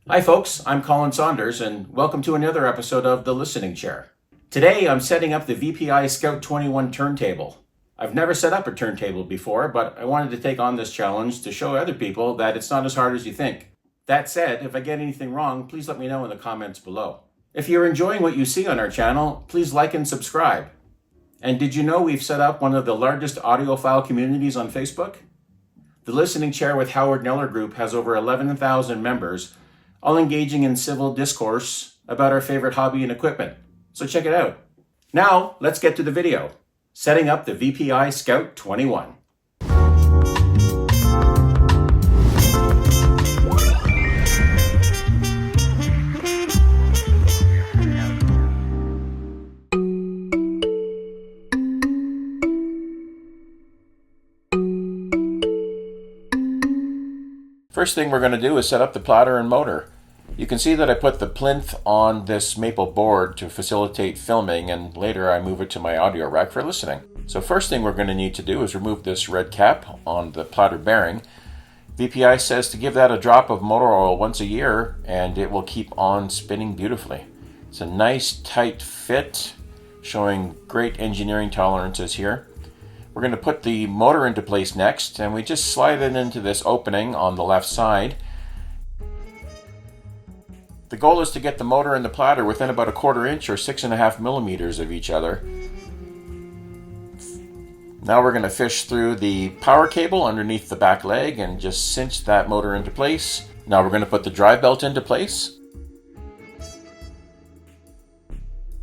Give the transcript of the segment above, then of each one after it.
Hi folks, I'm Colin Saunders and welcome to another episode of The Listening Chair. Today I'm setting up the VPI Scout 21 turntable. I've never set up a turntable before, but I wanted to take on this challenge to show other people that it's not as hard as you think. That said, if I get anything wrong, please let me know in the comments below. If you're enjoying what you see on our channel, please like and subscribe. And did you know we've set up one of the largest audiophile communities on Facebook? The Listening Chair with Howard Kneller group has over 11,000 members, all engaging in civil discourse about our favorite hobby and equipment. So check it out. Now, let's get to the video. Setting up the VPI Scout 21. First thing we're going to do is set up the platter and motor. You can see that I put the plinth on this maple board to facilitate filming, and later I move it to my audio rack for listening. So first thing we're going to need to do is remove this red cap on the platter bearing. VPI says to give that a drop of motor oil once a year and it will keep on spinning beautifully. It's a nice tight fit, showing great engineering tolerances here. We're going to put the motor into place next, and we just slide it into this opening on the left side. The goal is to get the motor and the platter within about 1/4 inch or 6.5 millimeters of each other. Now we're going to fish through the power cable underneath the back leg and just cinch that motor into place. Now we're going to put the drive belt into place.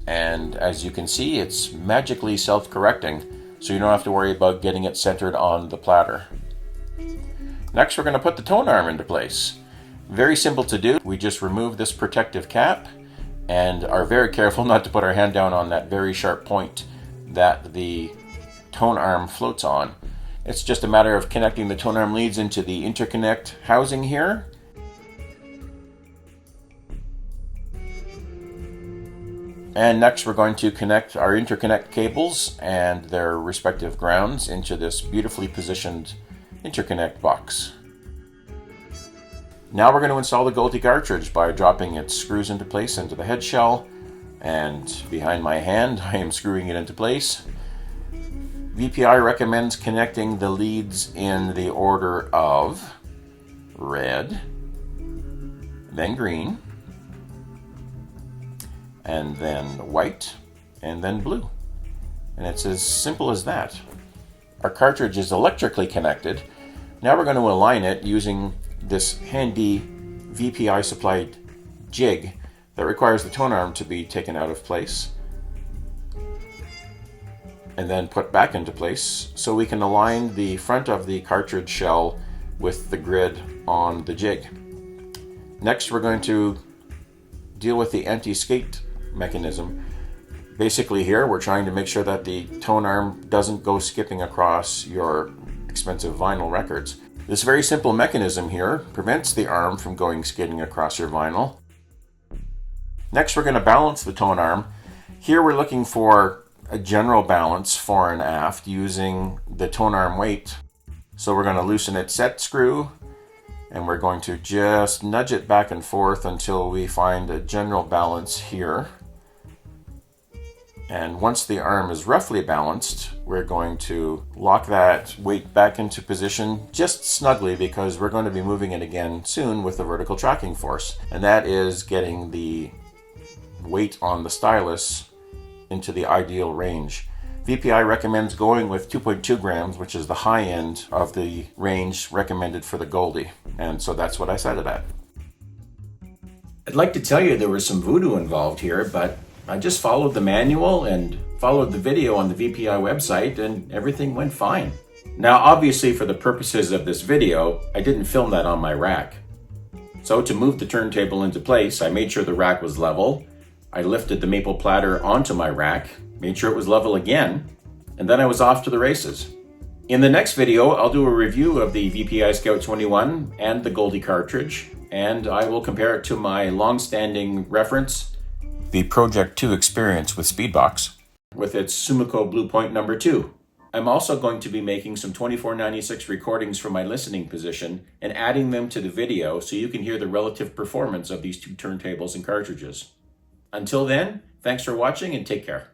And as you can see, it's magically self-correcting, so you don't have to worry about getting it centered on the platter. Next, we're going to put the tone arm into place. Very simple to do. We just remove this protective cap and are very careful not to put our hand down on that very sharp point that the tone arm floats on. It's just a matter of connecting the tone arm leads into the interconnect housing here. And next we're going to connect our interconnect cables and their respective grounds into this beautifully positioned interconnect box. Now we're going to install the Goldy cartridge by dropping its screws into place into the head shell, and behind my hand I am screwing it into place. VPI recommends connecting the leads in the order of red, then green, and then white, and then blue. And it's as simple as that. Our cartridge is electrically connected. Now we're going to align it using this handy VPI supplied jig that requires the tone arm to be taken out of place and then put back into place, so we can align the front of the cartridge shell with the grid on the jig. Next, we're going to deal with the AntiSkate mechanism. Basically here we're trying to make sure that the tone arm doesn't go skipping across your expensive vinyl records. This very simple mechanism here prevents the arm from going skidding across your vinyl. Next, we're going to balance the tone arm. Here we're looking for a general balance fore and aft using the tone arm weight. So we're going to loosen its set screw, and we're going to just nudge it back and forth until we find a general balance here. And once the arm is roughly balanced, we're going to lock that weight back into position just snugly, because we're going to be moving it again soon with the vertical tracking force. And that is getting the weight on the stylus into the ideal range. VPI recommends going with 2.2 grams, which is the high end of the range recommended for the Goldy. And so that's what I set it at. I'd like to tell you there was some voodoo involved here, but I just followed the manual and followed the video on the VPI website, and everything went fine. Now, obviously for the purposes of this video, I didn't film that on my rack. So to move the turntable into place, I made sure the rack was level. I lifted the maple platter onto my rack, made sure it was level again, and then I was off to the races. In the next video, I'll do a review of the VPI Scout 21 and the Goldy cartridge, and I will compare it to my long-standing reference, the Project 2 experience with Speedbox, with its Sumiko Bluepoint number 2. I'm also going to be making some 2496 recordings from my listening position and adding them to the video so you can hear the relative performance of these two turntables and cartridges. Until then, thanks for watching and take care.